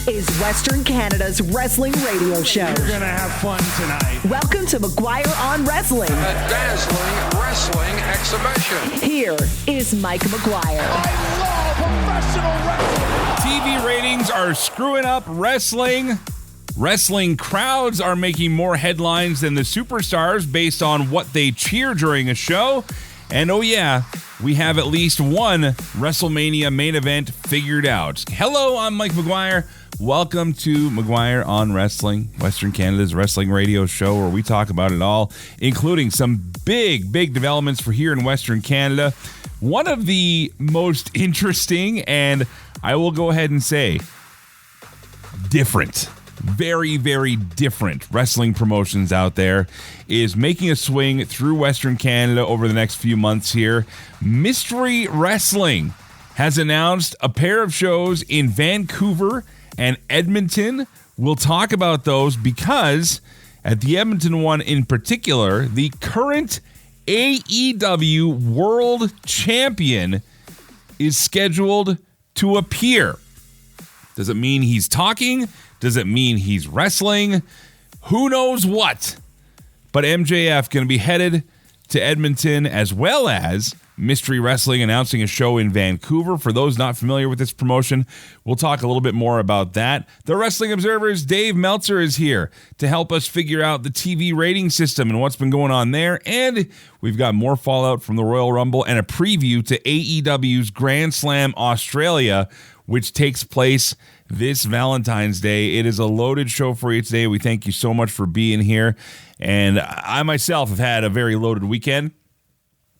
This is Western Canada's wrestling radio show. You're going to have fun tonight. Welcome to McGuire on Wrestling. A dazzling wrestling exhibition. Here is Mike McGuire. I love professional wrestling. TV ratings are screwing up wrestling. Wrestling crowds are making more headlines than the superstars based on what they cheer during a show. And oh yeah, we have at least one WrestleMania main event figured out. Hello, I'm Mike McGuire. Welcome to McGuire on Wrestling, Western Canada's wrestling radio show where we talk about it all, including some big developments for here in Western Canada. One of the most interesting, and I will go ahead and say, very different wrestling promotions out there is making a swing through Western Canada over the next few months here. Mystery Wrestling has announced a pair of shows in Vancouver and Edmonton. We'll talk about those because at the Edmonton one in particular, the current AEW World Champion is scheduled to appear. Does it mean he's talking? Does it mean he's wrestling? Who knows what? But MJF going to be headed to Edmonton, as well as Mystery Wrestling announcing a show in Vancouver. For those not familiar with this promotion, we'll talk a little bit more about that. The Wrestling Observer's Dave Meltzer is here to help us figure out the TV rating system and what's been going on there. And we've got more fallout from the Royal Rumble and a preview to AEW's Grand Slam Australia, which takes place this Valentine's Day. It is a loaded show for you today. We thank you so much for being here. And I myself have had a very loaded weekend.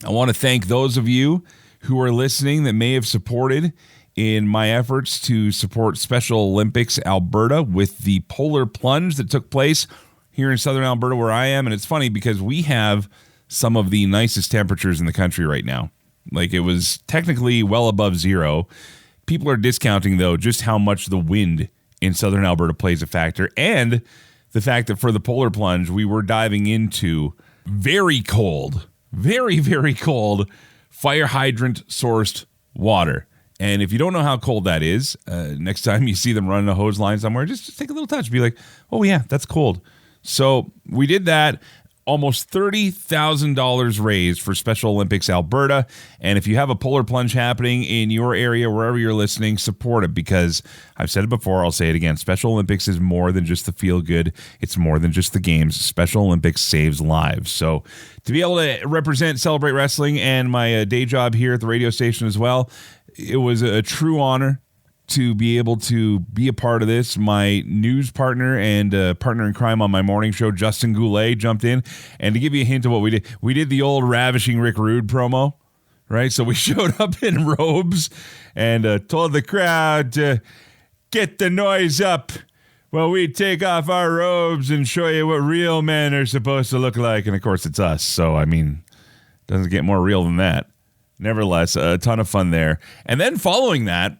I want to thank those of you who are listening that may have supported in my efforts to support Special Olympics Alberta with the polar plunge that took place here in southern Alberta where I am. And it's funny because we have some of the nicest temperatures in the country right now. Like, it was technically well above zero. People are discounting, though, just how much the wind in southern Alberta plays a factor, and the fact that for the polar plunge, we were diving into very cold fire hydrant sourced water. And if you don't know how cold that is, next time you see them running a hose line somewhere, just take a little touch. Be like, oh yeah, that's cold. So we did that. Almost $30,000 raised for Special Olympics Alberta. And if you have a polar plunge happening in your area, wherever you're listening, support it, because I've said it before, I'll say it again. Special Olympics is more than just the feel good. It's more than just the games. Special Olympics saves lives. So to be able to represent Celebrate Wrestling and my day job here at the radio station as well, it was a true honor to be able to be a part of this. My news partner and partner in crime on my morning show, Justin Goulet, jumped in. And to give you a hint of what we did the old Ravishing Rick Rude promo, right? So we showed up in robes and told the crowd to get the noise up while we take off our robes and show you what real men are supposed to look like. And of course, it's us. So, I mean, doesn't get more real than that. Nevertheless, a ton of fun there. And then following that,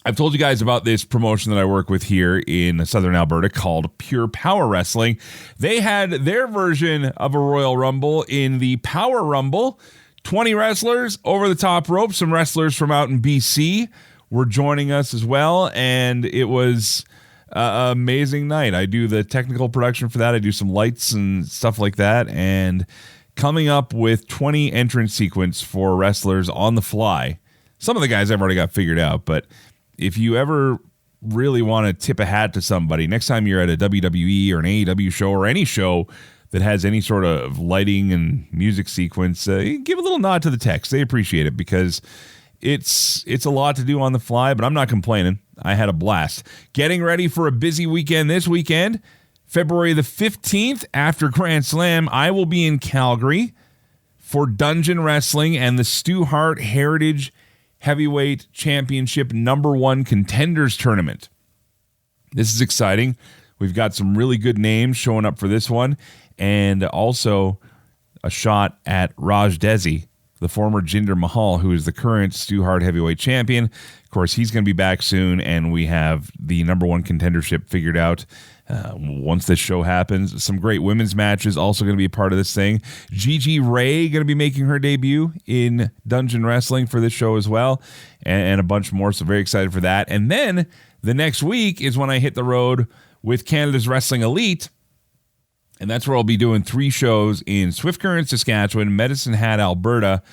I've told you guys about this promotion that I work with here in southern Alberta called Pure Power Wrestling. They had their version of a Royal Rumble in the Power Rumble. 20 wrestlers over the top rope. Some wrestlers from out in BC were joining us as well, and it was an amazing night. I do the technical production for that. I do some lights and stuff like that, and coming up with 20 entrance sequence for wrestlers on the fly. Some of the guys I've already got figured out, but if you ever really want to tip a hat to somebody, next time you're at a WWE or an AEW show or any show that has any sort of lighting and music sequence, give a little nod to the techs. They appreciate it because it's a lot to do on the fly, but I'm not complaining. I had a blast. Getting ready for a busy weekend this weekend. February the 15th, after Grand Slam, I will be in Calgary for Dungeon Wrestling and the Stu Hart Heritage Heavyweight Championship #1 Contenders Tournament. This is exciting. We've got some really good names showing up for this one, and also a shot at Raj Desi, the former Jinder Mahal, who is the current Stu Hart Heavyweight Champion. Of course, he's going to be back soon, and we have the #1 contendership figured out. Once this show happens, some great women's matches also going to be a part of this thing. Gigi Ray going to be making her debut in Dungeon Wrestling for this show as well, and a bunch more, so very excited for that. And then The next week is when I hit the road with Canada's Wrestling Elite, and that's where I'll be doing 3 shows in Swift Current, Saskatchewan, Medicine Hat, Alberta,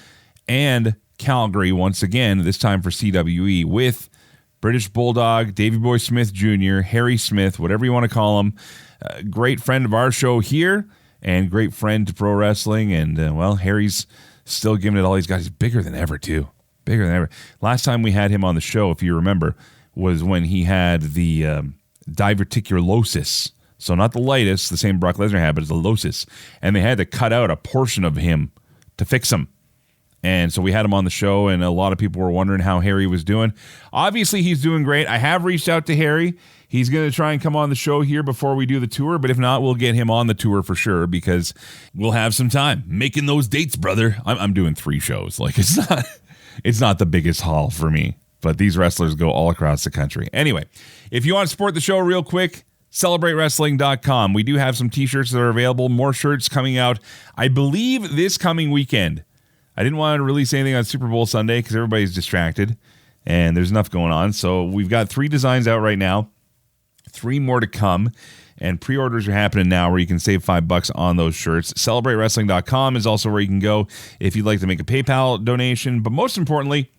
and Calgary once again, this time for CWE, with British Bulldog, Davey Boy Smith Jr., Harry Smith, whatever you want to call him. A great friend of our show here and great friend to pro wrestling. And, Harry's still giving it all he's got. He's bigger than ever, too. Bigger than ever. Last time we had him on the show, if you remember, was when he had the diverticulosis. So not the litis, the same Brock Lesnar had, but it's the losis. And they had to cut out a portion of him to fix him. And so we had him on the show, and a lot of people were wondering how Harry was doing. Obviously, he's doing great. I have reached out to Harry. He's going to try and come on the show here before we do the tour, but if not, we'll get him on the tour for sure because we'll have some time making those dates, brother. I'm doing 3 shows. Like, it's not the biggest haul for me, but these wrestlers go all across the country. Anyway, if you want to support the show real quick, CelebrateWrestling.com. We do have some t-shirts that are available, more shirts coming out, I believe, this coming weekend. I didn't want to release anything on Super Bowl Sunday because everybody's distracted and there's enough going on. So we've got 3 designs out right now, 3 more to come, and pre-orders are happening now where you can save $5 on those shirts. CelebrateWrestling.com is also where you can go if you'd like to make a PayPal donation. But most importantly,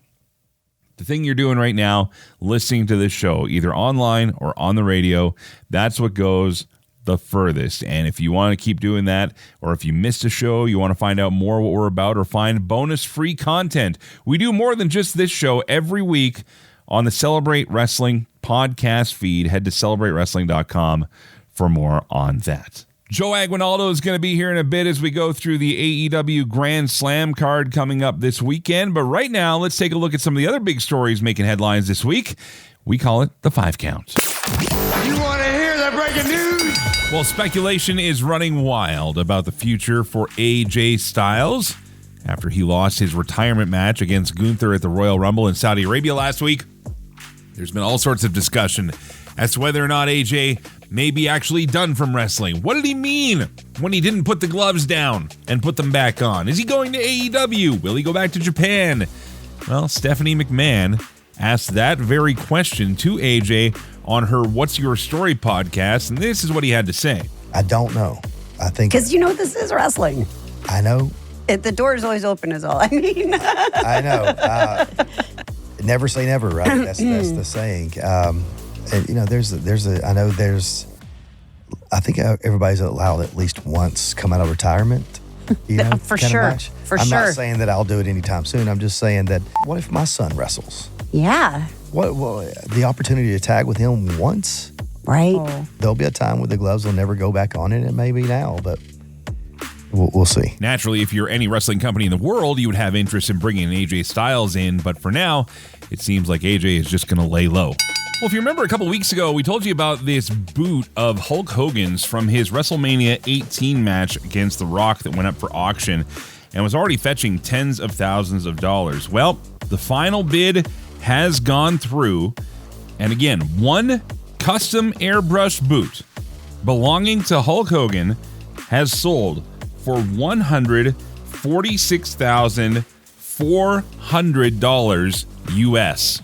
the thing you're doing right now, listening to this show, either online or on the radio, that's what goes the furthest. And if you want to keep doing that, or if you missed a show, you want to find out more what we're about or find bonus free content, we do more than just this show every week on the Celebrate Wrestling podcast feed. Head to CelebrateWrestling.com for more on that. Joe Aguinaldo is going to be here in a bit as we go through the AEW Grand Slam card coming up this weekend. But right now, let's take a look at some of the other big stories making headlines this week. We call it the 5 count. You want to hear that breaking news? Well, speculation is running wild about the future for AJ Styles after he lost his retirement match against Gunther at the Royal Rumble in Saudi Arabia last week. There's been all sorts of discussion as to whether or not AJ may be actually done from wrestling. What did he mean when he didn't put the gloves down and put them back on? Is he going to AEW? Will he go back to Japan? Well, Stephanie McMahon asked that very question to AJ on her What's Your Story podcast, and this is what he had to say. I don't know. I think... Because this is wrestling. I know. The door is always open is all I mean. I know. Never say never, right? That's the saying. I think everybody's allowed at least once come out of retirement. For sure. I'm not saying that I'll do it anytime soon. I'm just saying that what if my son wrestles? Yeah. What the opportunity to tag with him once? Right. There'll be a time where the gloves will never go back on it, and maybe now, but we'll see. Naturally, if you're any wrestling company in the world, you would have interest in bringing AJ Styles in, but for now, it seems like AJ is just going to lay low. Well, if you remember a couple weeks ago, we told you about this boot of Hulk Hogan's from his WrestleMania 18 match against The Rock that went up for auction and was already fetching tens of thousands of dollars. Well, the final bid has gone through, and again, one custom airbrush boot belonging to Hulk Hogan has sold for $146,400 US.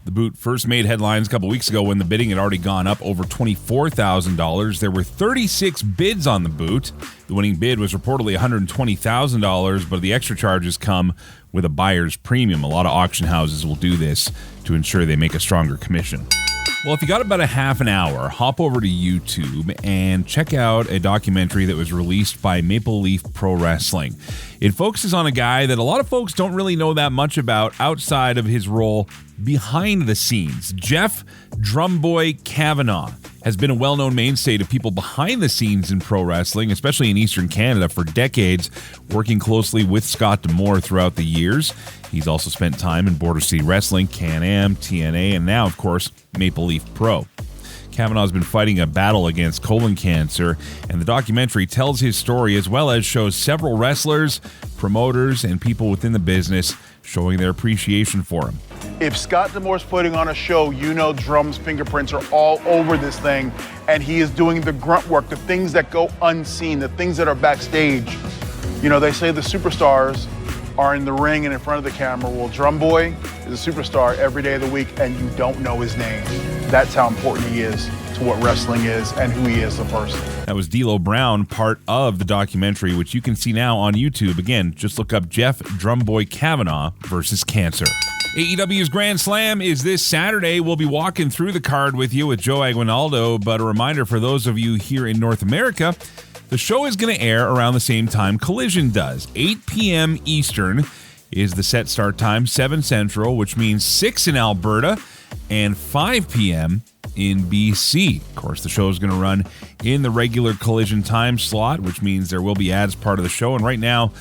The boot first made headlines a couple weeks ago when the bidding had already gone up over $24,000. There were 36 bids on the boot. The winning bid was reportedly $120,000, but the extra charges come with a buyer's premium. A lot of auction houses will do this to ensure they make a stronger commission. Well, if you got about a half an hour, hop over to YouTube and check out a documentary that was released by Maple Leaf Pro Wrestling. It focuses on a guy that a lot of folks don't really know that much about outside of his role behind the scenes. Jeff Drumboy Kavanaugh has been a well-known mainstay to people behind the scenes in pro wrestling, especially in Eastern Canada, for decades, working closely with Scott D'Amore throughout the years. He's also spent time in Border City Wrestling, Can-Am, TNA, and now, of course, Maple Leaf Pro. Kavanaugh's been fighting a battle against colon cancer, and the documentary tells his story as well as shows several wrestlers, promoters, and people within the business showing their appreciation for him. If Scott D'Amore's putting on a show, Drum's fingerprints are all over this thing, and he is doing the grunt work, the things that go unseen, the things that are backstage. They say the superstars are in the ring and in front of the camera. Well, Drumboy is a superstar every day of the week and you don't know his name. That's how important he is to what wrestling is and who he is as a person. That was D'Lo Brown, part of the documentary, which you can see now on YouTube. Again, just look up Jeff Drumboy Kavanaugh versus Cancer. AEW's Grand Slam is this Saturday. We'll be walking through the card with you with Joe Aguinaldo, but a reminder for those of you here in North America, the show is going to air around the same time Collision does. 8 p.m. Eastern is the set start time, 7 Central, which means 6 in Alberta and 5 p.m. in BC. Of course, the show is going to run in the regular Collision time slot, which means there will be ads part of the show. And right now,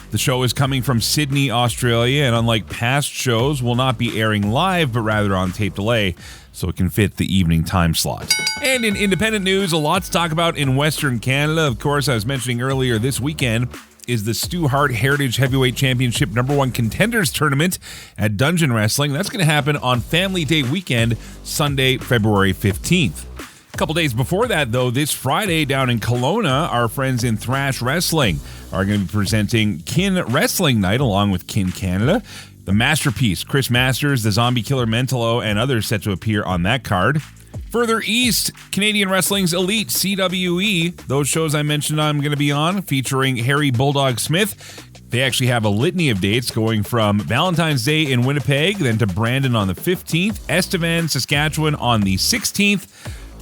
the show is coming from Sydney, Australia, and unlike past shows, will not be airing live, but rather on tape delay, so it can fit the evening time slot. And in independent news, a lot to talk about in Western Canada. Of course, I was mentioning earlier, this weekend is the Stu Hart Heritage Heavyweight Championship #1 Contenders Tournament at Dungeon Wrestling. That's going to happen on Family Day weekend, Sunday, February 15th. A couple days before that, though, this Friday down in Kelowna, our friends in Thrash Wrestling are going to be presenting Kin Wrestling Night along with Kin Canada. The Masterpiece, Chris Masters, the Zombie Killer Mentalo, and others set to appear on that card. Further east, Canadian Wrestling's Elite, CWE. Those shows I mentioned I'm going to be on, featuring Harry Bulldog Smith. They actually have a litany of dates going from Valentine's Day in Winnipeg, then to Brandon on the 15th, Estevan, Saskatchewan on the 16th,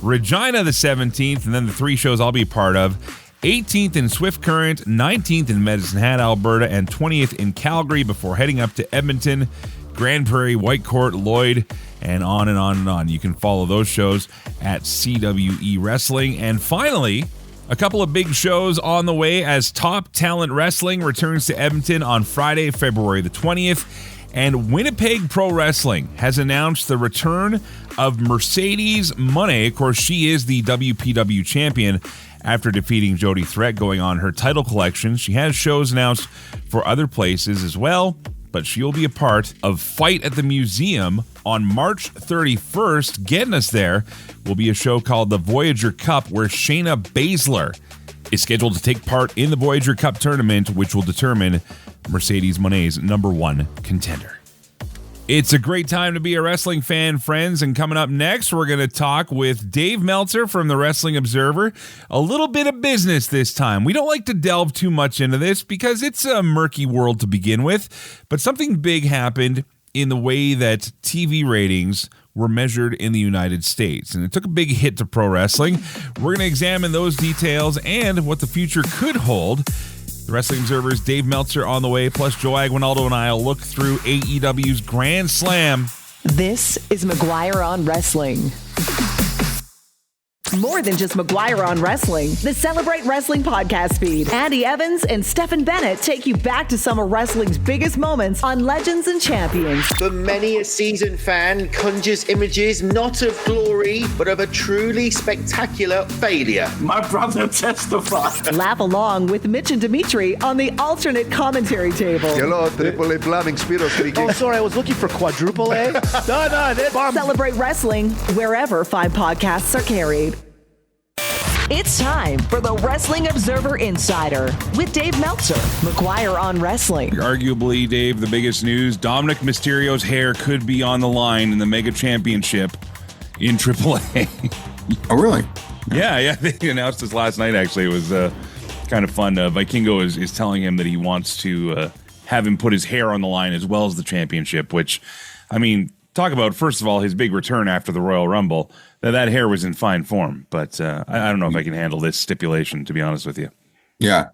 Regina the 17th, and then the 3 shows I'll be part of, 18th in Swift Current, 19th in Medicine Hat, Alberta, and 20th in Calgary before heading up to Edmonton, Grand Prairie, Whitecourt, Lloyd, and on and on and on. You can follow those shows at CWE Wrestling. And finally, a couple of big shows on the way as Top Talent Wrestling returns to Edmonton on Friday, February the 20th. And Winnipeg Pro Wrestling has announced the return of Mercedes Moné. Of course, she is the WPW champion after defeating Jody Threat, going on her title collection. She has shows announced for other places as well, but she'll be a part of Fight at the Museum on March 31st. Getting us there will be a show called the Voyager Cup, where Shayna Baszler is scheduled to take part in the Voyager Cup tournament, which will determine Mercedes Moné's #1 contender. It's a great time to be a wrestling fan, friends, and coming up next, we're going to talk with Dave Meltzer from the Wrestling Observer. A little bit of business this time. We don't like to delve too much into this because it's a murky world to begin with, but something big happened in the way that TV ratings were measured in the United States, and it took a big hit to pro wrestling. We're going to examine those details and what the future could hold. The Wrestling Observer's Dave Meltzer on the way, plus Joe Aguinaldo and I will look through AEW's Grand Slam. This is McGuire on Wrestling. More than just McGuire on Wrestling, the Celebrate Wrestling podcast feed. Andy Evans and Stephen Bennett take you back to some of wrestling's biggest moments on Legends and Champions. For many a seasoned fan conjures images not of glory, but of a truly spectacular failure. My brother testified. Laugh along with Mitch and Dimitri on the alternate commentary table. Hello, Triple A Plumbing, Spiro speaking. Oh, sorry, I was looking for quadruple A. No, they're bombs. Celebrate Wrestling wherever fine podcasts are carried. It's time for the Wrestling Observer Insider with Dave Meltzer, McGuire on Wrestling. Arguably, Dave, the biggest news, Dominic Mysterio's hair could be on the line in the Mega Championship in AAA. Oh, really? Yeah, they announced this last night, actually. It was kind of fun. Vikingo is telling him that he wants to have him put his hair on the line as well as the championship, which, I mean, talk about, first of all, his big return after the Royal Rumble. That hair was in fine form, but I don't know if I can handle this stipulation, to be honest with you. Yeah.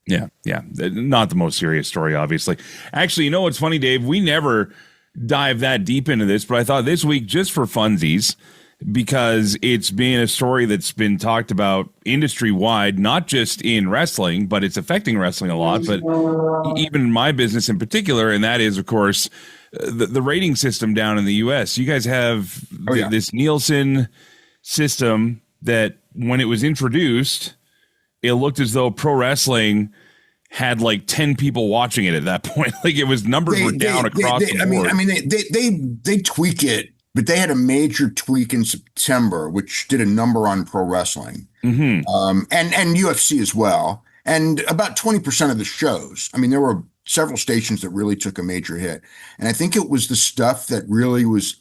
Not the most serious story, obviously. Actually, you know what's funny, Dave? We never dive that deep into this, but I thought this week, just for funsies, because it's been a story that's been talked about industry-wide, not just in wrestling, but it's affecting wrestling a lot, but even in my business in particular, and that is, of course, the rating system down in the U.S. You guys have this Nielsen system that when it was introduced, it looked as though pro wrestling had like 10 people watching it at that point. Like it was numbers were down across the board. They tweak it, but they had a major tweak in September, which did a number on pro wrestling, and UFC as well. And about 20% of the shows. I mean, there were several stations that really took a major hit. And I think it was the stuff that really was,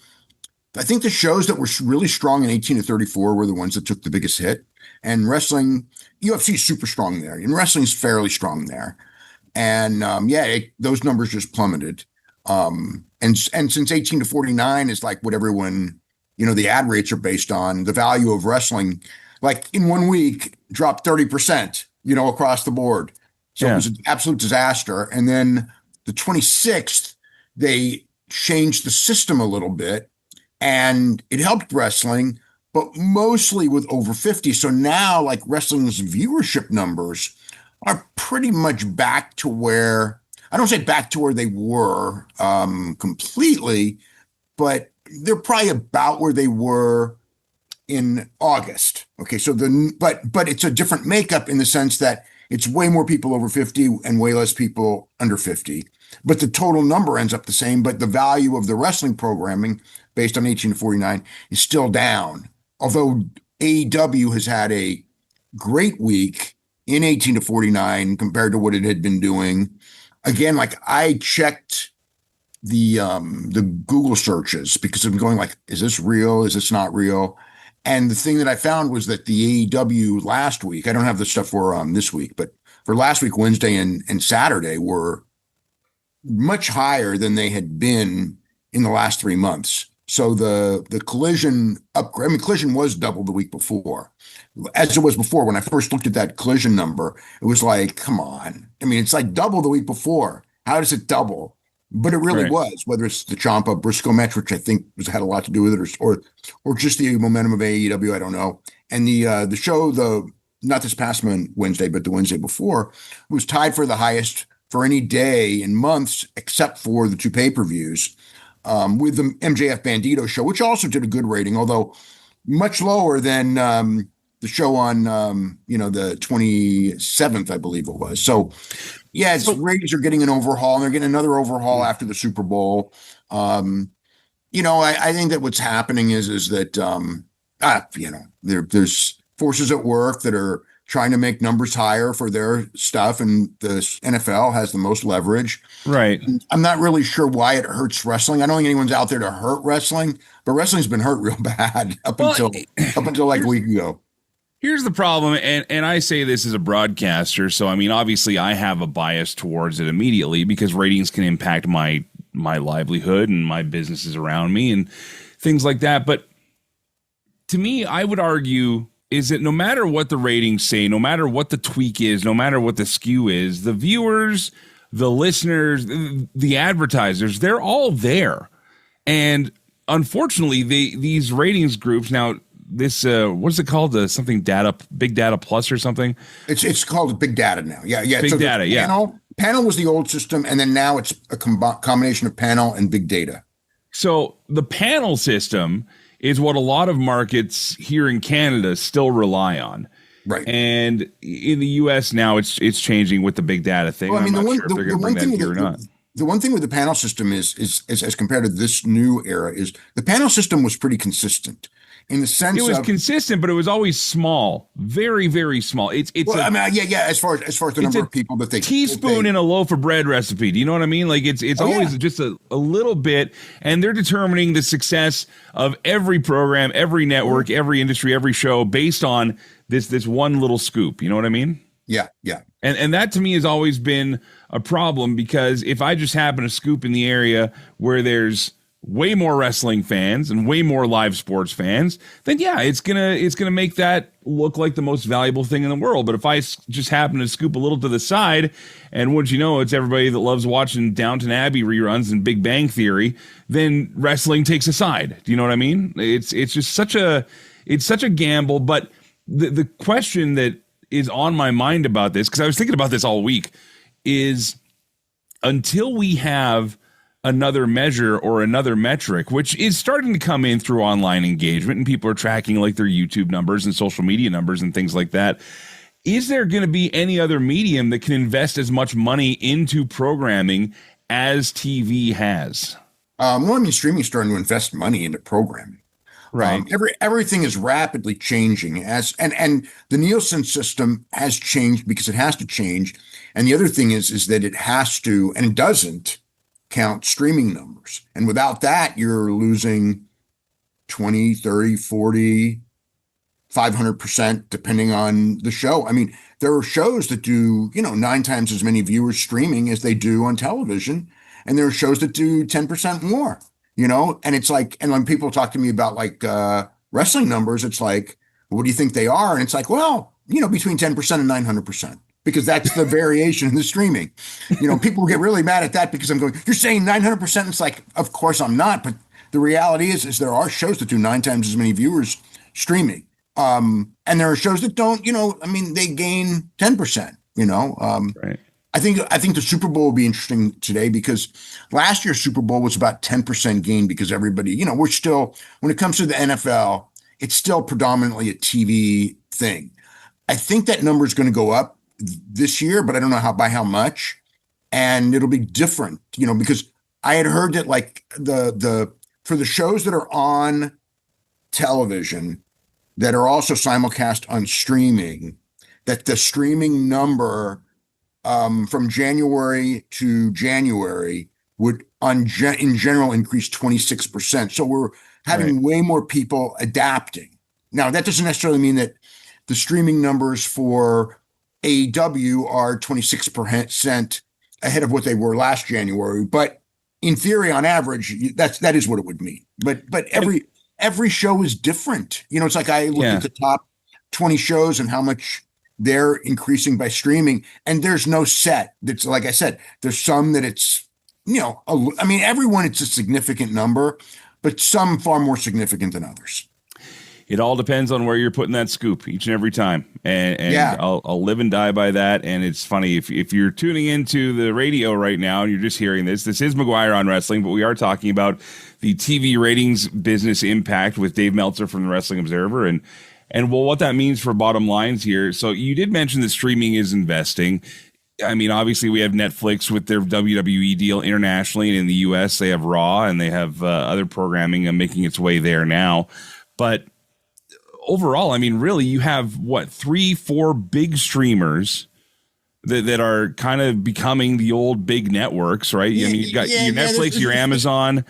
I think the shows that were really strong in 18 to 34 were the ones that took the biggest hit. And wrestling, UFC is super strong there, and wrestling's fairly strong there. And those numbers just plummeted. And since 18 to 49 is like what everyone, the ad rates are based on, the value of wrestling, like in 1 week, dropped 30%, across the board. So it was an absolute disaster. And then the 26th, they changed the system a little bit, and it helped wrestling, but mostly with over 50. So now, like, wrestling's viewership numbers are pretty much back to where, I don't say back to where they were completely, but they're probably about where they were in August. Okay, so but it's a different makeup in the sense that it's way more people over 50 and way less people under 50. But the total number ends up the same, but the value of the wrestling programming based on 18 to 49 is still down. Although AEW has had a great week in 18 to 49 compared to what it had been doing. Again, like, I checked the Google searches because I'm going like, is this real? Is this not real? And the thing that I found was that the AEW last week, I don't have the stuff for this week, but for last week, Wednesday and Saturday were much higher than they had been in the last 3 months. So the Collision upgrade, Collision was double the week before, as it was before. When I first looked at that Collision number, it was like, come on. It's like double the week before. How does it double? But it really was, whether it's the Ciampa Briscoe match, which I think had a lot to do with it, or just the momentum of AEW, I don't know. And the show, not this past Wednesday, but the Wednesday before, was tied for the highest for any day in months, except for the two pay-per-views, with the MJF Bandito show, which also did a good rating, although much lower than the show on the 27th, I believe it was. So ratings are getting an overhaul, and they're getting another overhaul after the Super Bowl. I think that what's happening is that there's forces at work that are trying to make numbers higher for their stuff, and the NFL has the most leverage. Right. I'm not really sure why it hurts wrestling. I don't think anyone's out there to hurt wrestling, but wrestling's been hurt real bad up until like a week ago. Here's the problem, and I say this as a broadcaster, so obviously I have a bias towards it immediately because ratings can impact my livelihood and my businesses around me and things like that. But to me, I would argue is that no matter what the ratings say, no matter what the tweak is, no matter what the skew is, the viewers, the listeners, the advertisers, they're all there. And unfortunately, these ratings groups now, this what is it called? Something data, big data plus or something. It's called big data now. Yeah. Big data. Yeah. Panel was the old system, and then now it's a combination of panel and big data. So the panel system is what a lot of markets here in Canada still rely on. Right. And in the US now it's changing with the big data thing. Well, I'm not sure if they're going to bring that here or not. The one thing with the panel system is as compared to this new era is the panel system was pretty consistent in the sense it was consistent, but it was always small, very, very small. It's as far as the number of people that they teaspoon in a loaf of bread recipe. Do you know what I mean? Like it's always just a little bit, and they're determining the success of every program, every network, every industry, every show based on this one little scoop. You know what I mean? Yeah. And that to me has always been a problem, because if I just happen to scoop in the area where there's way more wrestling fans and way more live sports fans, then it's gonna make that look like the most valuable thing in the world. But if I just happen to scoop a little to the side, and wouldn't you know, it's everybody that loves watching Downton Abbey reruns and Big Bang Theory, then wrestling takes a side. Do you know what I mean? It's just such a gamble. But the question that is on my mind about this, because I was thinking about this all week, is until we have another measure or another metric, which is starting to come in through online engagement, and people are tracking like their YouTube numbers and social media numbers and things like that. Is there going to be any other medium that can invest as much money into programming as TV has? Streaming is starting to invest money into programming. Right. Everything is rapidly changing and the Nielsen system has changed because it has to change. And the other thing is that it has to, and it doesn't count streaming numbers. And without that, you're losing 20, 30, 40, 500%, depending on the show. I mean, there are shows that do, 9 times as many viewers streaming as they do on television. And there are shows that do 10% more. And it's like, and when people talk to me about like wrestling numbers, it's like, what do you think they are? And it's like, well, between 10% and 900%, because that's the variation in the streaming. People get really mad at that because I'm going, you're saying 900%. It's like, of course I'm not. But the reality is there are shows that do 9 times as many viewers streaming. And there are shows that don't, they gain 10%, Right. I think the Super Bowl will be interesting today because last year's Super Bowl was about 10% gain because everybody, we're still, when it comes to the NFL, it's still predominantly a TV thing. I think that number is going to go up this year, but I don't know by how much. And it'll be different, because I had heard that like for the shows that are on television that are also simulcast on streaming, that the streaming number from January to January would in general increase 26%. So we're having way more people adapting. Now, that doesn't necessarily mean that the streaming numbers for AEW are 26% ahead of what they were last January. But in theory, on average, that is what it would mean. But every show is different. It's like I looked at the top 20 shows and how much they're increasing by streaming, and there's no set. That's like I said, there's some that it's, everyone, it's a significant number, but some far more significant than others. It all depends on where you're putting that scoop each and every time. And I'll live and die by that. And it's funny, if you're tuning into the radio right now and you're just hearing this is McGuire on Wrestling, but we are talking about the TV ratings business impact with Dave Meltzer from the Wrestling Observer. And well, what that means for bottom lines here. So you did mention that streaming is investing. I mean, obviously we have Netflix with their WWE deal internationally, and in the US they have Raw, and they have other programming making its way there now. But overall, I mean, really, you have 3-4 big streamers that are kind of becoming the old big networks, right? I mean, you've got your Netflix, your Amazon,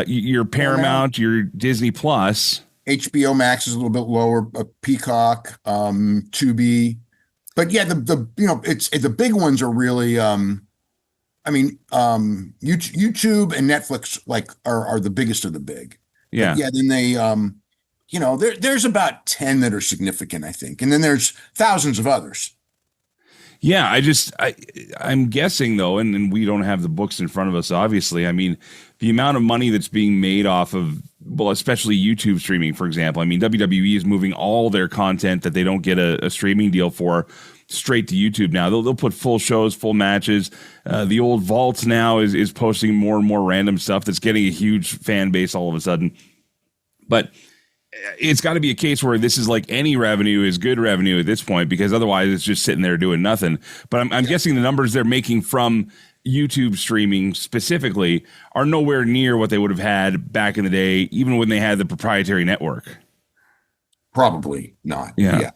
your Paramount, your Disney Plus. HBO Max is a little bit lower, Peacock, Tubi, but yeah, the big ones are really, YouTube and Netflix are the biggest of the big. Yeah. But yeah. Then they, there's about 10 that are significant, I think, and then there's thousands of others. Yeah, I'm guessing though, and we don't have the books in front of us, obviously. I mean, the amount of money that's being made off of, well, especially YouTube streaming, for example. I mean, WWE is moving all their content that they don't get a streaming deal for straight to YouTube now. They'll put full shows, full matches. The old Vaults now is posting more and more random stuff that's getting a huge fan base all of a sudden. But it's got to be a case where this is like any revenue is good revenue at this point, because otherwise it's just sitting there doing nothing. But I'm guessing the numbers they're making from YouTube streaming specifically are nowhere near what they would have had back in the day, even when they had the proprietary network. Probably not. Yeah.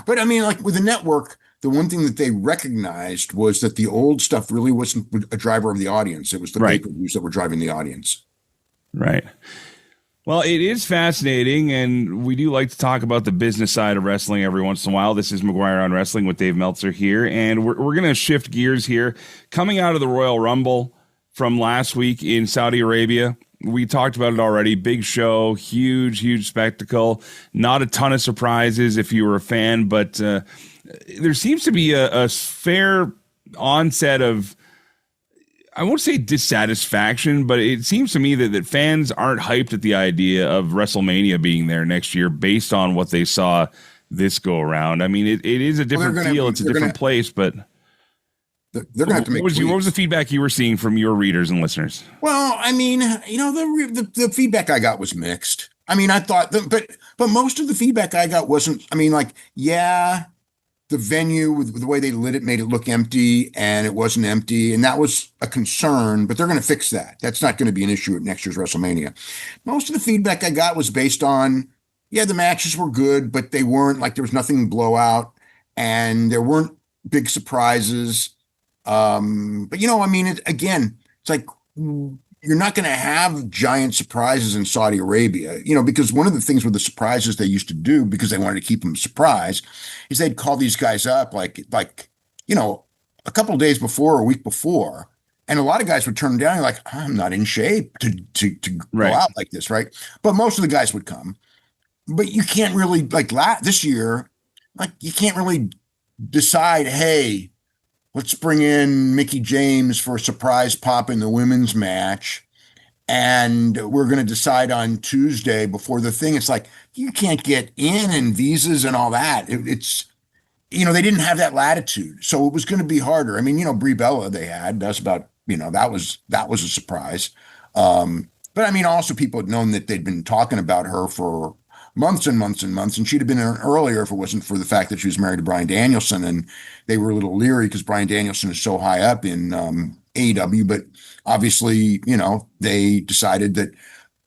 But I mean, like with the network, the one thing that they recognized was that the old stuff really wasn't a driver of the audience. It was the pay-per-views that were driving the audience. Right. Well, it is fascinating, and we do like to talk about the business side of wrestling every once in a while. This is McGuire on Wrestling with Dave Meltzer here, and we're going to shift gears here. Coming out of the Royal Rumble from last week in Saudi Arabia, we talked about it already. Big show, huge spectacle. Not a ton of surprises if you were a fan, but there seems to be a fair onset of, I won't say dissatisfaction, but it seems to me that fans aren't hyped at the idea of WrestleMania being there next year based on what they saw this go around. I mean, it is a different feel. It's a different place, but they're going to have to make what was the feedback you were seeing from your readers and listeners? Well, I mean, the feedback I got was mixed. I mean, I thought, but most of the feedback I got wasn't, I mean, like, yeah, the venue with the way they lit it made it look empty, and it wasn't empty, and that was a concern. But they're going to fix that. That's not going to be an issue at next year's WrestleMania. Most of the feedback I got was based on, yeah, the matches were good, but they weren't like there was nothing blowout, and there weren't big surprises. But you know, I mean, it's like you're not going to have giant surprises in Saudi Arabia, you know, because one of the things with the surprises they used to do, because they wanted to keep them a surprise, is they'd call these guys up like you know, a couple of days before or a week before, and a lot of guys would turn them down. Like, I'm not in shape to go out like this, right? But most of the guys would come. But you can't really this year, like you can't really decide, hey, let's bring in Mickie James for a surprise pop in the women's match, and we're going to decide on Tuesday before the thing. It's like you can't get in and visas and all that. It's, you know, they didn't have that latitude, so it was going to be harder. I mean, you know, Brie Bella they had. That's about, you know, that was a surprise. But I mean, also people had known that they'd been talking about her for months and months and months, and she'd have been in earlier if it wasn't for the fact that she was married to Bryan Danielson, and they were a little leery because Bryan Danielson is so high up in AEW. But obviously, you know, they decided that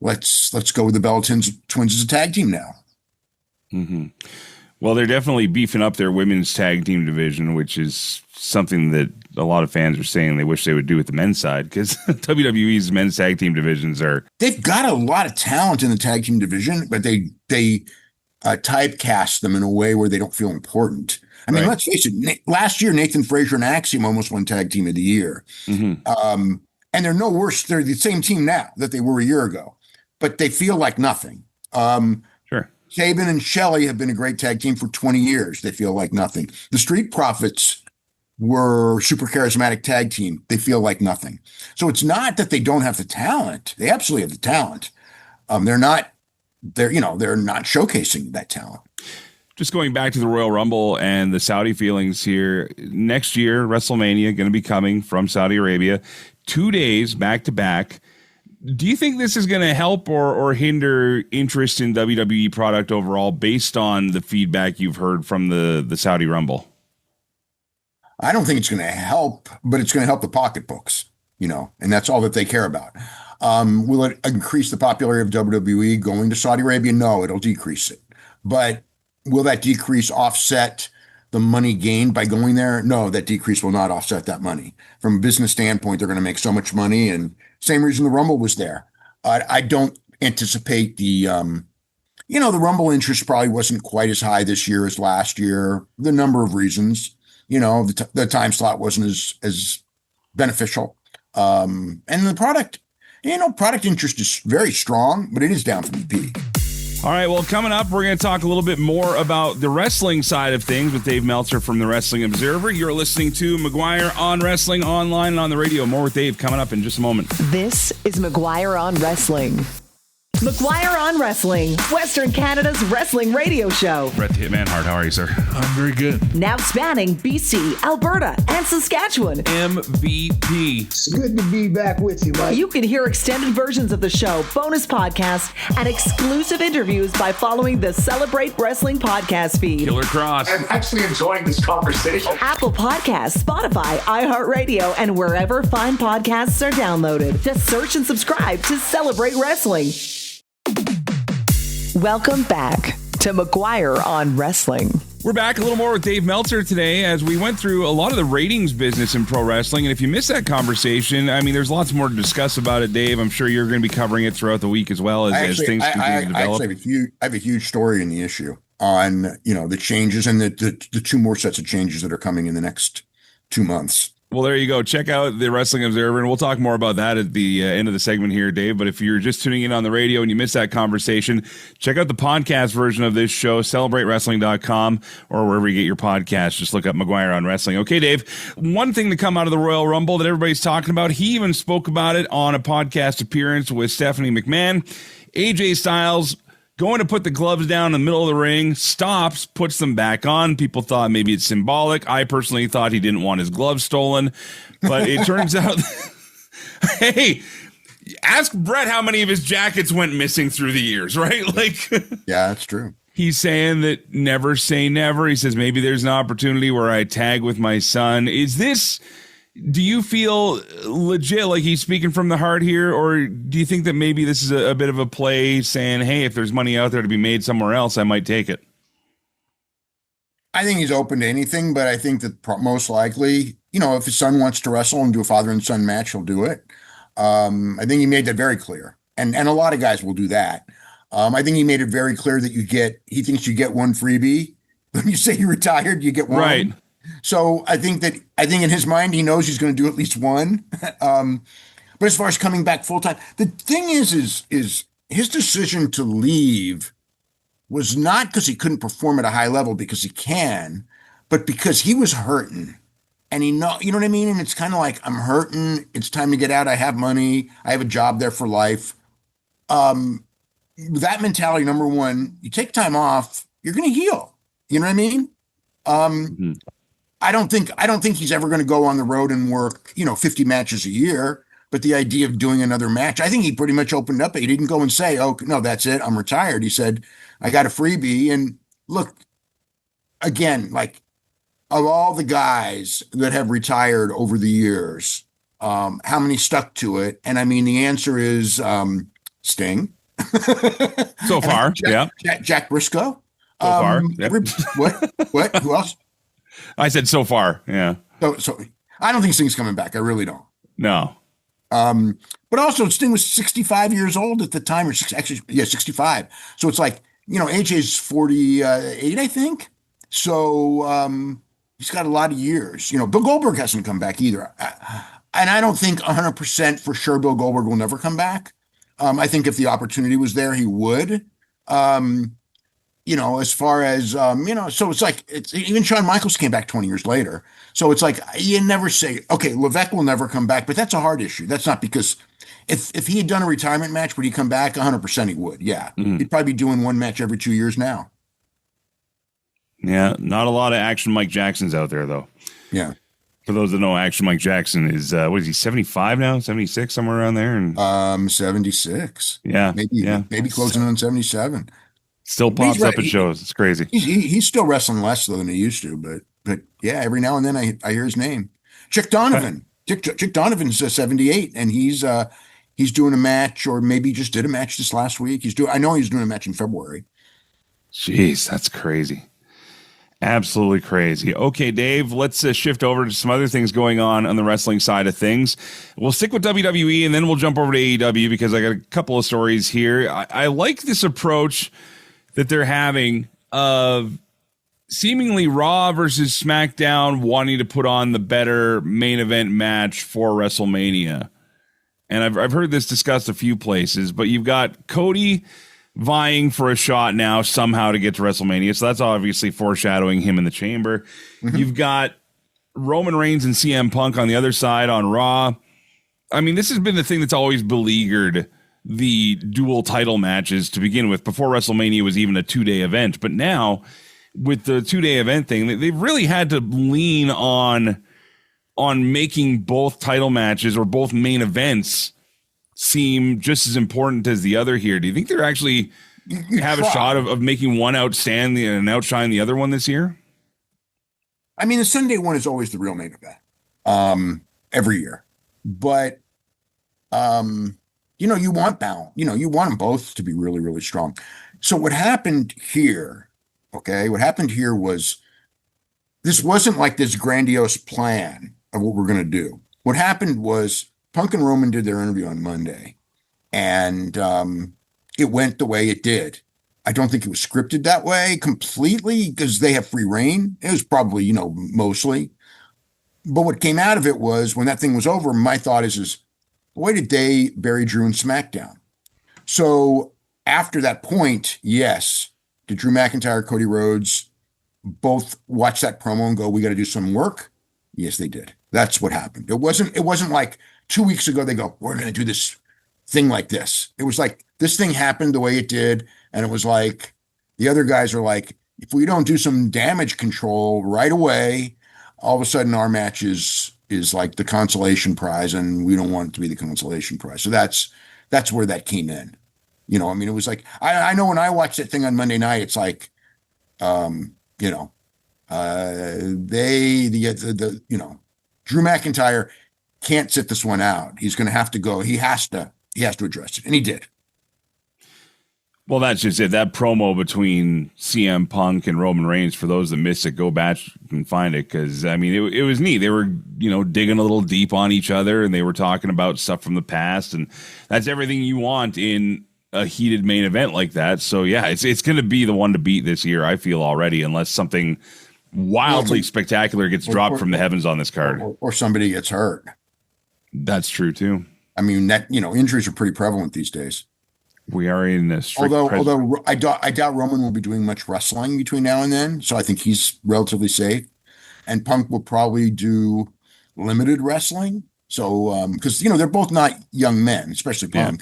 let's go with the Bella Twins as a tag team now. Mm-hmm. Well, they're definitely beefing up their women's tag team division, which is something that a lot of fans are saying they wish they would do with the men's side, because WWE's men's tag team divisions they've got a lot of talent in the tag team division, but they typecast them in a way where they don't feel important. I mean, let's face it, last year, Nathan Frazier and Axiom almost won tag team of the year. Mm-hmm. And they're no worse. They're the same team now that they were a year ago, but they feel like nothing. Sure. Sabin and Shelley have been a great tag team for 20 years. They feel like nothing. The Street Profits were super charismatic tag team. They feel like nothing. So it's not that they don't have the talent. They absolutely have the talent. They're not showcasing that talent. Just going back to the Royal Rumble and the Saudi feelings here. Next year, WrestleMania going to be coming from Saudi Arabia, 2 days back to back. Do you think this is going to help or hinder interest in WWE product overall based on the feedback you've heard from the Saudi Rumble? I don't think it's going to help, but it's going to help the pocketbooks, you know, and that's all that they care about. Will it increase the popularity of WWE going to Saudi Arabia? No, it'll decrease it. But will that decrease offset the money gained by going there? No, that decrease will not offset that money. From a business standpoint, they're going to make so much money, and same reason the Rumble was there. I don't anticipate the Rumble interest probably wasn't quite as high this year as last year. The number of reasons, you know, the time slot wasn't as beneficial. And the product interest is very strong, but it is down from the peak. All right, well, coming up, we're going to talk a little bit more about the wrestling side of things with Dave Meltzer from the Wrestling Observer. You're listening to McGuire on Wrestling Online and on the radio. More with Dave coming up in just a moment. This is McGuire on Wrestling. McGuire on Wrestling, Western Canada's wrestling radio show. Brett the Hitman Hart, how are you, sir? I'm very good. Now spanning BC, Alberta, and Saskatchewan. MVP. It's good to be back with you, Mike. You can hear extended versions of the show, bonus podcasts, and exclusive interviews by following the Celebrate Wrestling podcast feed. Killer Cross. I'm actually enjoying this conversation. Apple Podcasts, Spotify, iHeartRadio, and wherever fine podcasts are downloaded. Just search and subscribe to Celebrate Wrestling. Welcome back to McGuire on Wrestling. We're back a little more with Dave Meltzer today as we went through a lot of the ratings business in pro wrestling. And if you missed that conversation, I mean, there's lots more to discuss about it, Dave. I'm sure you're going to be covering it throughout the week as well as things continue to develop. I have a huge story in the issue on, you know, the changes and the two more sets of changes that are coming in the next 2 months. Well, there you go. Check out the Wrestling Observer, and we'll talk more about that at the end of the segment here, Dave. But if you're just tuning in on the radio and you missed that conversation, check out the podcast version of this show, CelebrateWrestling.com, or wherever you get your podcasts. Just look up McGuire on Wrestling. Okay, Dave, one thing to come out of the Royal Rumble that everybody's talking about, he even spoke about it on a podcast appearance with Stephanie McMahon. AJ Styles going to put the gloves down in the middle of the ring, stops, puts them back on. People thought maybe it's symbolic. I personally thought he didn't want his gloves stolen, but it turns out, hey, ask Brett how many of his jackets went missing through the years, right? Like, yeah, that's true. He's saying that never say never. He says maybe there's an opportunity where I tag with my son. Do you feel legit like he's speaking from the heart here, or do you think that maybe this is a bit of a play saying, hey, if there's money out there to be made somewhere else, I might take it? I think he's open to anything, but I think that most likely, if his son wants to wrestle and do a father and son match, he'll do it. I think he made that very clear. And a lot of guys will do that. I think he made it very clear that he thinks you get one freebie. When you say you're retired, you get one. Right. So I think in his mind, he knows he's going to do at least one. But as far as coming back full time, the thing is his decision to leave was not because he couldn't perform at a high level, because he can, but because he was hurting. And you know what I mean? And it's kind of like, I'm hurting. It's time to get out. I have money. I have a job there for life. That mentality, number one, you take time off, you're going to heal. You know what I mean? I don't think he's ever going to go on the road and work, 50 matches a year. But the idea of doing another match, I think he pretty much opened up. He didn't go and say, oh, no, that's it, I'm retired. He said, I got a freebie. And look, again, like, of all the guys that have retired over the years, how many stuck to it? And I mean, the answer is Sting. So far, Jack Briscoe. So far. Yep. What? Who else? I said so far, yeah. So I don't think Sting's coming back. I really don't. No. But also Sting was 65 years old at the time, or 65. So it's like, AJ's 48, I think. So he's got a lot of years. Bill Goldberg hasn't come back either. And I don't think 100% for sure Bill Goldberg will never come back. I think if the opportunity was there, he would. As far as, so it's like, even Shawn Michaels came back 20 years later. So it's like, you never say, okay, Levesque will never come back, but that's a hard issue. That's not because if he had done a retirement match, would he come back? 100% he would. Yeah. He'd probably be doing one match every 2 years now. Yeah. Not a lot of Action Mike Jacksons out there, though. Yeah. For those that know, Action Mike Jackson is, what is he, 75 now? 76, somewhere around there? And 76. Yeah. Maybe closing on 77. Still pops up at shows. It's crazy. He's still wrestling less though than he used to, but yeah, every now and then I hear his name. Chick Donovan. Chick Donovan's 78, and he's doing a match, or maybe just did a match this last week. I know he's doing a match in February. Jeez, that's crazy. Absolutely crazy. Okay, Dave, let's shift over to some other things going on the wrestling side of things. We'll stick with WWE, and then we'll jump over to AEW because I got a couple of stories here. I like this approach that they're having of seemingly Raw versus SmackDown wanting to put on the better main event match for WrestleMania. And I've heard this discussed a few places, but you've got Cody vying for a shot now somehow to get to WrestleMania. So that's obviously foreshadowing him in the chamber. Mm-hmm. You've got Roman Reigns and CM Punk on the other side on Raw. I mean, this has been the thing that's always beleaguered the dual title matches to begin with, before WrestleMania was even a 2-day event. But now with the 2-day event thing, they've really had to lean on making both title matches or both main events seem just as important as the other here. Do you think they're actually have a shot of making one outstand and outshine the other one this year? I mean, the Sunday one is always the real main event every year. But you want balance. You want them both to be really, really strong. So what happened here, was this wasn't like this grandiose plan of what we're going to do. What happened was Punk and Roman did their interview on Monday, and it went the way it did. I don't think it was scripted that way completely because they have free reign. It was probably, mostly. But what came out of it was, when that thing was over, my thought is boy, did they bury Drew in SmackDown. So after that point, yes, did Drew McIntyre, Cody Rhodes both watch that promo and go, we got to do some work? Yes, they did. That's what happened. It wasn't like 2 weeks ago they go, we're going to do this thing like this. It was like this thing happened the way it did. And it was like the other guys are like, if we don't do some damage control right away, all of a sudden our match is like the consolation prize, and we don't want it to be the consolation prize. So that's where that came in. I mean, it was like, I know when I watched that thing on Monday night, it's like, Drew McIntyre can't sit this one out. He's going to have to go. He has to address it. And he did. Well, that's just it. That promo between CM Punk and Roman Reigns, for those that missed it, go back and find it. Because, I mean, it was neat. They were, digging a little deep on each other, and they were talking about stuff from the past. And that's everything you want in a heated main event like that. So, yeah, it's going to be the one to beat this year, I feel already, unless something wildly spectacular gets dropped from the heavens on this card. Or somebody gets hurt. That's true, too. I mean, injuries are pretty prevalent these days. We are in a strict although I doubt Roman will be doing much wrestling between now and then, so I think he's relatively safe. And Punk will probably do limited wrestling. So because they're both not young men, especially Punk.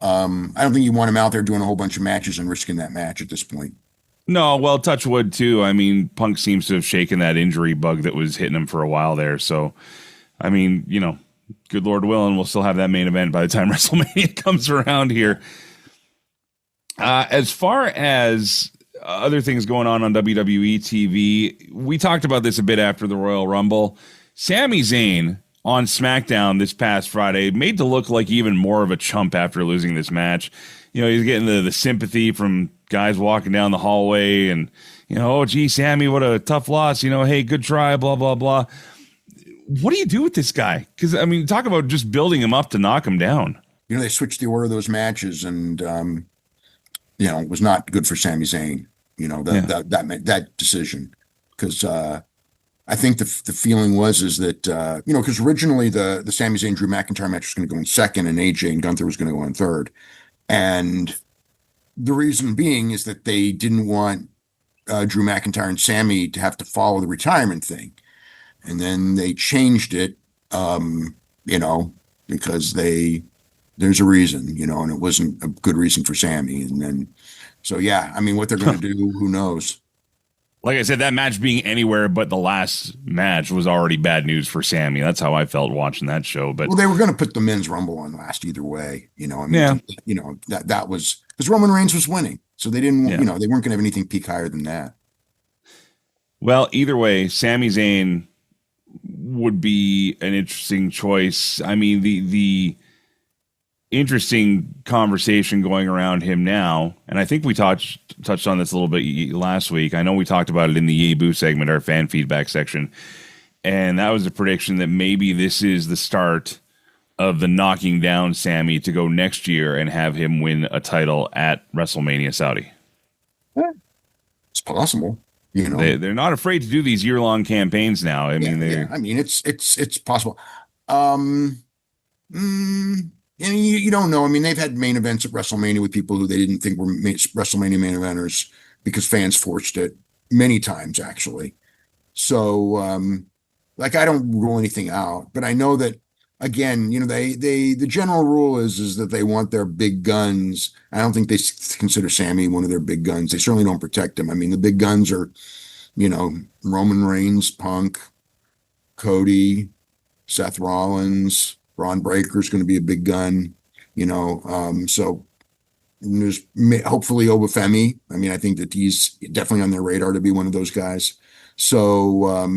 Yeah. I don't think you want him out there doing a whole bunch of matches and risking that match at this point. No, well, touch wood too. I mean, Punk seems to have shaken that injury bug that was hitting him for a while there. So, I mean, good Lord willing, we'll still have that main event by the time WrestleMania comes around here. As far as other things going on WWE TV, we talked about this a bit after the Royal Rumble. Sami Zayn on SmackDown this past Friday made to look like even more of a chump after losing this match. He's getting the sympathy from guys walking down the hallway and, oh, gee, Sammy, what a tough loss. Hey, good try, blah, blah, blah. What do you do with this guy? Because, I mean, talk about just building him up to knock him down. They switched the order of those matches and, it was not good for Sami Zayn, that decision. Because I think the feeling is that, because originally the Sami Zayn Drew McIntyre match was going to go in second and AJ and Gunther was going to go in third. And the reason being is that they didn't want Drew McIntyre and Sami to have to follow the retirement thing. And then they changed it, because there's a reason, and it wasn't a good reason for Sami. And then, so yeah, I mean, what they're going to do, who knows? Like I said, that match being anywhere but the last match was already bad news for Sami. That's how I felt watching that show. But they were going to put the men's Rumble on last either way, that was because Roman Reigns was winning. So they didn't, they weren't going to have anything peak higher than that. Well, either way, Sami Zayn would be an interesting choice. I mean, the interesting conversation going around him now, and I think we touched on this a little bit last week. I know we talked about it in the Yay Boo segment, our fan feedback section, and that was a prediction that maybe this is the start of the knocking down Sami to go next year and have him win a title at WrestleMania Saudi. It's possible. They're not afraid to do these year-long campaigns now. I mean, it's possible. You don't know. I mean, they've had main events at WrestleMania with people who they didn't think were WrestleMania main eventers because fans forced it many times, actually. So, I don't rule anything out, but I know that, again, the general rule is that they want their big guns. I don't think they consider Sami one of their big guns. They certainly don't protect him. I mean, the big guns are, Roman Reigns, Punk, Cody, Seth Rollins, Braun Breaker's going to be a big gun, so there's hopefully Obafemi. I mean, I think that he's definitely on their radar to be one of those guys. So,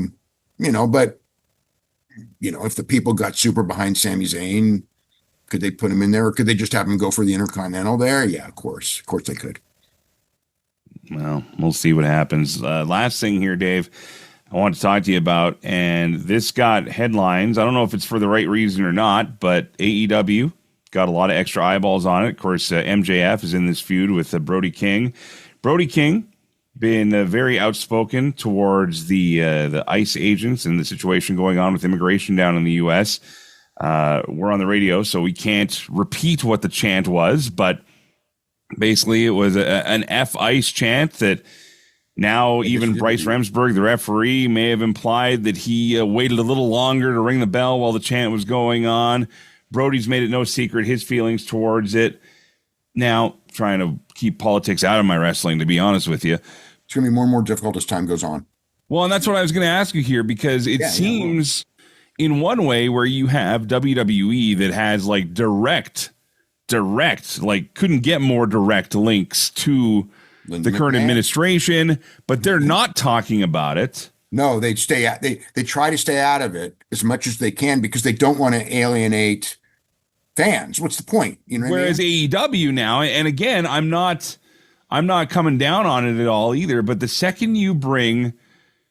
but, if the people got super behind Sami Zayn, could they put him in there or could they just have him go for the Intercontinental there? Yeah, of course they could. Well, we'll see what happens. Last thing here, Dave, I want to talk to you about, and this got headlines. I don't know if it's for the right reason or not, but AEW got a lot of extra eyeballs on it. Of course, MJF is in this feud with Brody King. Brody King been very outspoken towards the ICE agents and the situation going on with immigration down in the U.S. We're on the radio, so we can't repeat what the chant was, but basically it was an F-ICE chant that now even Bryce Remsburg, the referee, may have implied that he waited a little longer to ring the bell while the chant was going on. Brody's made it no secret his feelings towards it. Now, trying to keep politics out of my wrestling, to be honest with you. It's going to be more and more difficult as time goes on. Well, and that's what I was going to ask you here, because it seems in one way where you have WWE that has like direct direct, like couldn't get more direct links to the current administration, but they're not talking about it. No, they try to stay out of it as much as they can because they don't want to alienate fans. What's the point? You know. Whereas AEW now, and again, I'm not coming down on it at all either. But the second you bring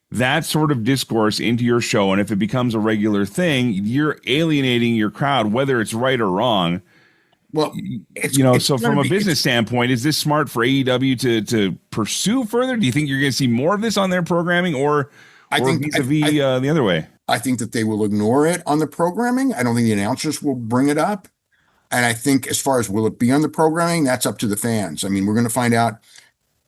that sort of discourse into your show, and if it becomes a regular thing, you're alienating your crowd, whether it's right or wrong. Well, so from a business standpoint, is this smart for AEW to pursue further? Do you think you're going to see more of this on their programming, or vis-a-vis the other way? I think that they will ignore it on the programming. I don't think the announcers will bring it up. And I think as far as will it be on the programming, that's up to the fans. I mean, we're going to find out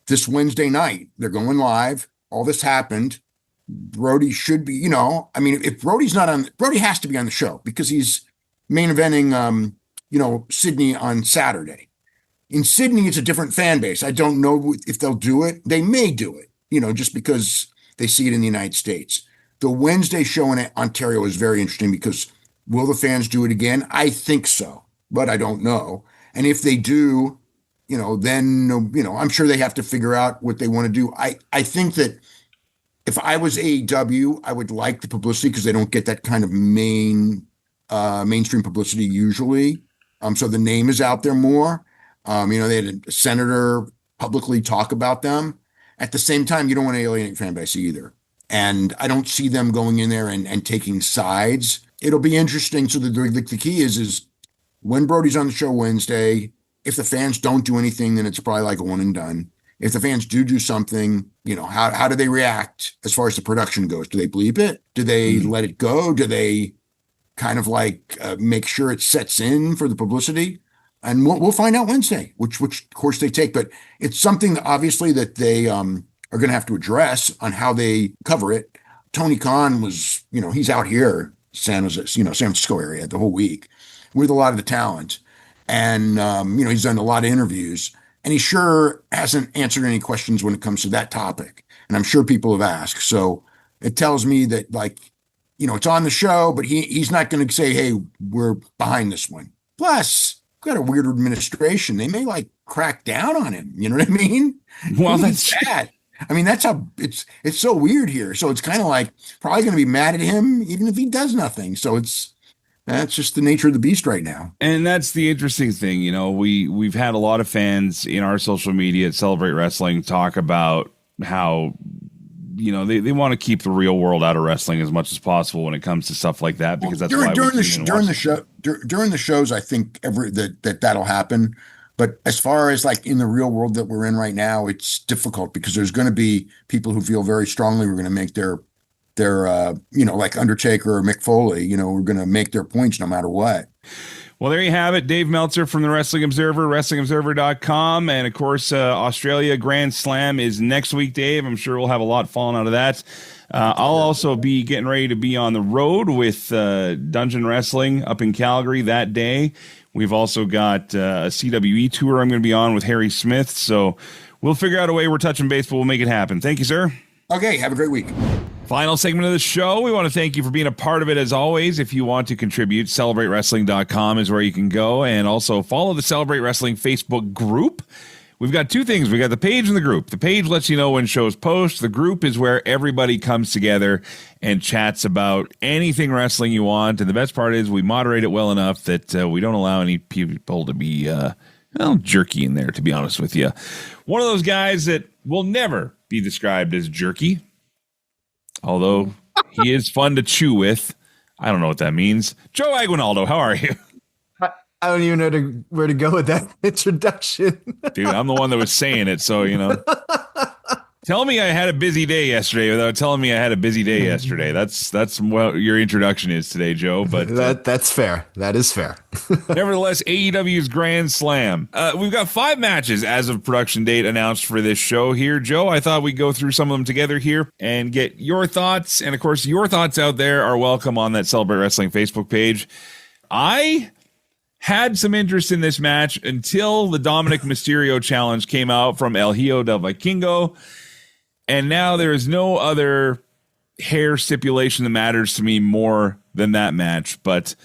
this Wednesday night. They're going live. All this happened. Brody should be, if Brody's not on, Brody has to be on the show because he's main eventing, Sydney on Saturday. In Sydney, it's a different fan base. I don't know if they'll do it. They may do it, just because they see it in the United States. The Wednesday show in Ontario is very interesting because will the fans do it again? I think so, but I don't know. And if they do, then, I'm sure they have to figure out what they want to do. I think that if I was AEW, I would like the publicity because they don't get that kind of mainstream publicity usually. So the name is out there more. They had a senator publicly talk about them. At the same time, you don't want to alienate fan base either. And I don't see them going in there and taking sides. It'll be interesting. So the key is when Brody's on the show Wednesday, if the fans don't do anything, then it's probably like a one and done. If the fans do something, how do they react as far as the production goes? Do they bleep it? Do they let it go? Do they kind of make sure it sets in for the publicity? And we'll find out Wednesday, which course they take. But it's something obviously that they are going to have to address on how they cover it. Tony Khan was, he's out here, San Francisco area the whole week with a lot of the talent. And, he's done a lot of interviews and he sure hasn't answered any questions when it comes to that topic. And I'm sure people have asked. So it tells me that it's on the show, but he's not going to say, hey, we're behind this one. Plus, got a weird administration. They may crack down on him. You know what I mean? Well, that's that. I mean, that's how it's so weird here. So it's kind of probably going to be mad at him, even if he does nothing. So that's just the nature of the beast right now. And that's the interesting thing. We've had a lot of fans in our social media at Celebrate Wrestling talk about how, they want to keep the real world out of wrestling as much as possible when it comes to stuff like that, because that's why during the shows, I think that'll happen. But as far as in the real world that we're in right now, it's difficult because there's going to be people who feel very strongly we're going to make their like Undertaker or Mick Foley, we're going to make their points no matter what. Well, there you have it. Dave Meltzer from the Wrestling Observer, WrestlingObserver.com. And, of course, Australia Grand Slam is next week, Dave. I'm sure we'll have a lot falling out of that. I'll also be getting ready to be on the road with Dungeon Wrestling up in Calgary that day. We've also got a CWE tour I'm going to be on with Harry Smith. So we'll figure out a way we're touching base, but we'll make it happen. Thank you, sir. Okay, have a great week. Final segment of the show. We want to thank you for being a part of it as always. If you want to contribute, CelebrateWrestling.com is where you can go. And also follow the Celebrate Wrestling Facebook group. We've got two things. We got the page and the group. The page lets you know when shows post. The group is where everybody comes together and chats about anything wrestling you want. And the best part is we moderate it well enough that we don't allow any people to be jerky in there, to be honest with you. One of those guys that will never be described as jerky, although he is fun to chew with. I don't know what that means. Joe Aguinaldo, how are you? I don't even know where to go with that introduction. Dude, I'm the one that was saying it, so, Tell me I had a busy day yesterday without telling me I had a busy day yesterday. That's what your introduction is today, Joe. But that's fair. That is fair. Nevertheless, AEW's Grand Slam. We've got 5 matches as of production date announced for this show here. Joe, I thought we'd go through some of them together here and get your thoughts. And, of course, your thoughts out there are welcome on that Celebrate Wrestling Facebook page. I had some interest in this match until the Dominic Mysterio challenge came out from El Hijo del Vikingo. And now there is no other hair stipulation that matters to me more than that match. But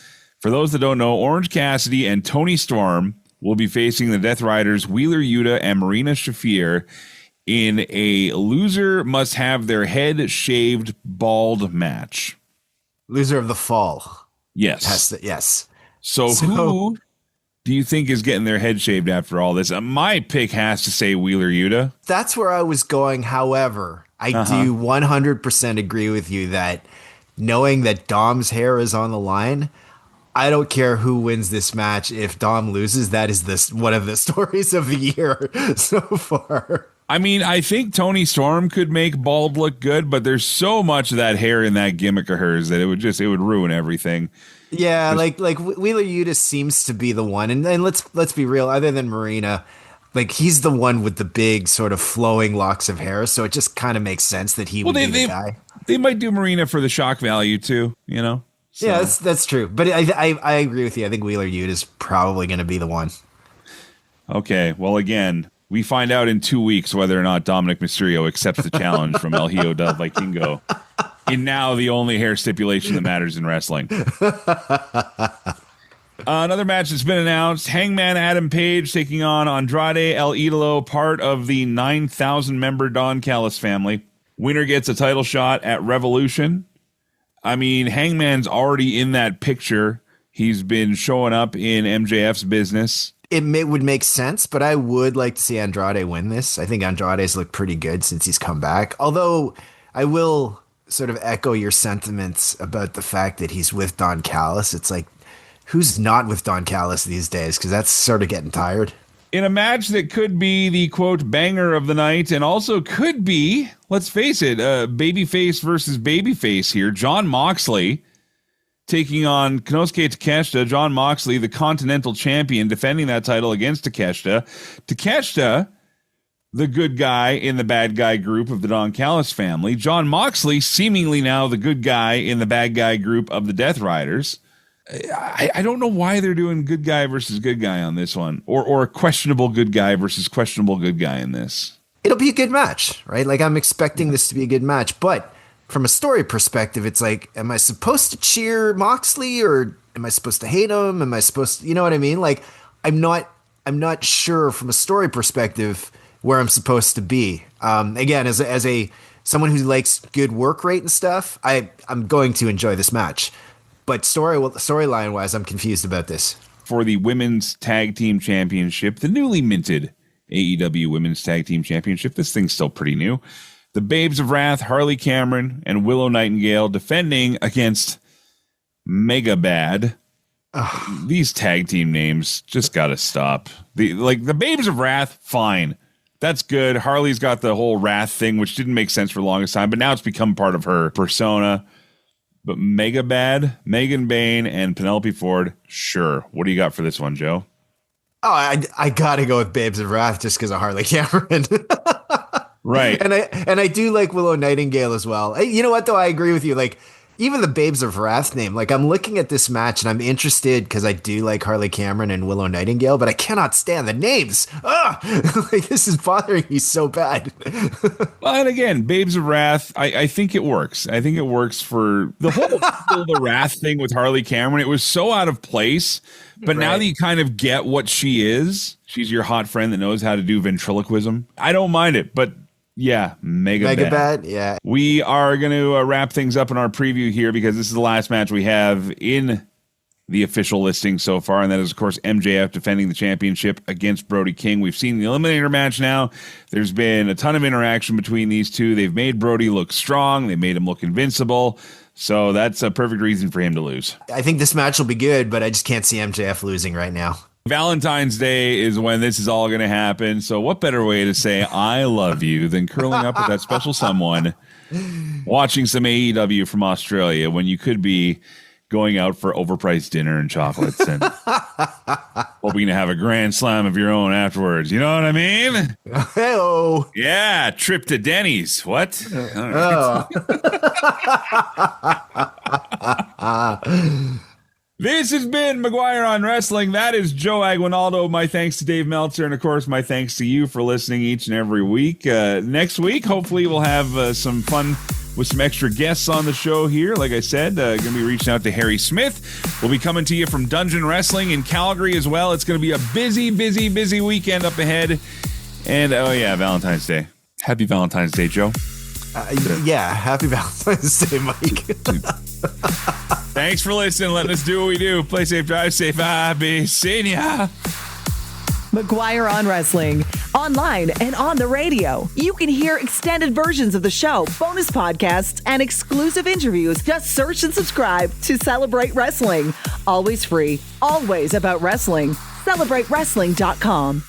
for those that don't know, Orange Cassidy and Tony Storm will be facing the Death Riders Wheeler Yuta and Marina Shafir in a loser must have their head shaved bald match. Loser of the fall. Yes. Yes. So who do you think is getting their head shaved after all this? My pick has to say Wheeler Yuta. That's where I was going. However, I do 100% agree with you that knowing that Dom's hair is on the line, I don't care who wins this match. If Dom loses, that is one of the stories of the year so far. I mean, I think Toni Storm could make bald look good, but there's so much of that hair in that gimmick of hers that it would ruin everything. Yeah, like Wheeler Yuta seems to be the one, and let's be real. Other than Marina, like he's the one with the big sort of flowing locks of hair, so it just kind of makes sense that he would be the guy. They might do Marina for the shock value too, you know. So. Yeah, that's true. But I agree with you. I think Wheeler Yuta is probably going to be the one. Okay, well, again, we find out in 2 weeks whether or not Dominic Mysterio accepts the challenge from El Hijo del Vikingo in now the only hair stipulation that matters in wrestling. Another match that's been announced, Hangman Adam Page taking on Andrade El Idolo, part of the 9,000-member Don Callis family. Winner gets a title shot at Revolution. I mean, Hangman's already in that picture. He's been showing up in MJF's business. It would make sense, but I would like to see Andrade win this. I think Andrade's looked pretty good since he's come back. Although I will sort of echo your sentiments about the fact that he's with Don Callis. It's like, who's not with Don Callis these days? Because that's sort of getting tired. In a match that could be the, quote, banger of the night and also could be, let's face it, babyface versus babyface here. Jon Moxley taking on Konosuke Takeshita. Jon Moxley, the Continental Champion, defending that title against Takeshita. Takeshita, the good guy in the bad guy group of the Don Callis family. Jon Moxley, seemingly now the good guy in the bad guy group of the Death Riders. I don't know why they're doing good guy versus good guy on this one, or questionable good guy versus questionable good guy in this. It'll be a good match, right? Like I'm expecting this to be a good match, but from a story perspective, it's like, am I supposed to cheer Moxley or am I supposed to hate him? Am I supposed to, you know what I mean? Like I'm not sure from a story perspective where I'm supposed to be. Again, as a someone who likes good work rate and stuff, I'm going to enjoy this match. But storyline wise, I'm confused about this. For the Women's Tag Team Championship, the newly minted AEW Women's Tag Team Championship, this thing's still pretty new. The Babes of Wrath, Harley Cameron, and Willow Nightingale defending against Mega Bad. These tag team names just gotta stop. The Babes of Wrath, fine. That's good. Harley's got the whole Wrath thing, which didn't make sense for the longest time, but now it's become part of her persona. But Mega Bad, Megan Bayne, and Penelope Ford, sure. What do you got for this one, Joe? Oh, I gotta go with Babes of Wrath just because of Harley Cameron. Right. And I do like Willow Nightingale as well. You know what, though? I agree with you. Like, even the Babes of Wrath name, like, I'm looking at this match and I'm interested because I do like Harley Cameron and Willow Nightingale, but I cannot stand the names. Like, this is bothering me so bad. Well, and again, Babes of Wrath, I think it works. I think it works for the whole the Wrath thing with Harley Cameron. It was so out of place, but now that you kind of get what she is, she's your hot friend that knows how to do ventriloquism. I don't mind it, but yeah, Mega Bad. Yeah. We are going to wrap things up in our preview here because this is the last match we have in the official listing so far, and that is, of course, MJF defending the championship against Brody King. We've seen the Eliminator match now. There's been a ton of interaction between these two. They've made Brody look strong. They made him look invincible. So that's a perfect reason for him to lose. I think this match will be good, but I just can't see MJF losing right now. Valentine's Day is when this is all going to happen. So what better way to say I love you than curling up with that special someone, watching some AEW from Australia when you could be going out for overpriced dinner and chocolates and hoping to have a grand slam of your own afterwards. You know what I mean? Hello. Yeah, trip to Denny's. What? This has been McGuire on Wrestling. That is Joe Aguinaldo. My thanks to Dave Meltzer, and of course, my thanks to you for listening each and every week. Next week, hopefully, we'll have some fun with some extra guests on the show here. Like I said, going to be reaching out to Harry Smith. We'll be coming to you from Dungeon Wrestling in Calgary as well. It's going to be a busy weekend up ahead. And, oh yeah, Valentine's Day. Happy Valentine's Day, Joe. Yeah, happy Valentine's Day, Mike. Thanks for listening. Letting us do what we do. Play safe, drive safe. I'll be seeing ya. McGuire on Wrestling. Online and on the radio. You can hear extended versions of the show, bonus podcasts, and exclusive interviews. Just search and subscribe to Celebrate Wrestling. Always free, always about wrestling. CelebrateWrestling.com.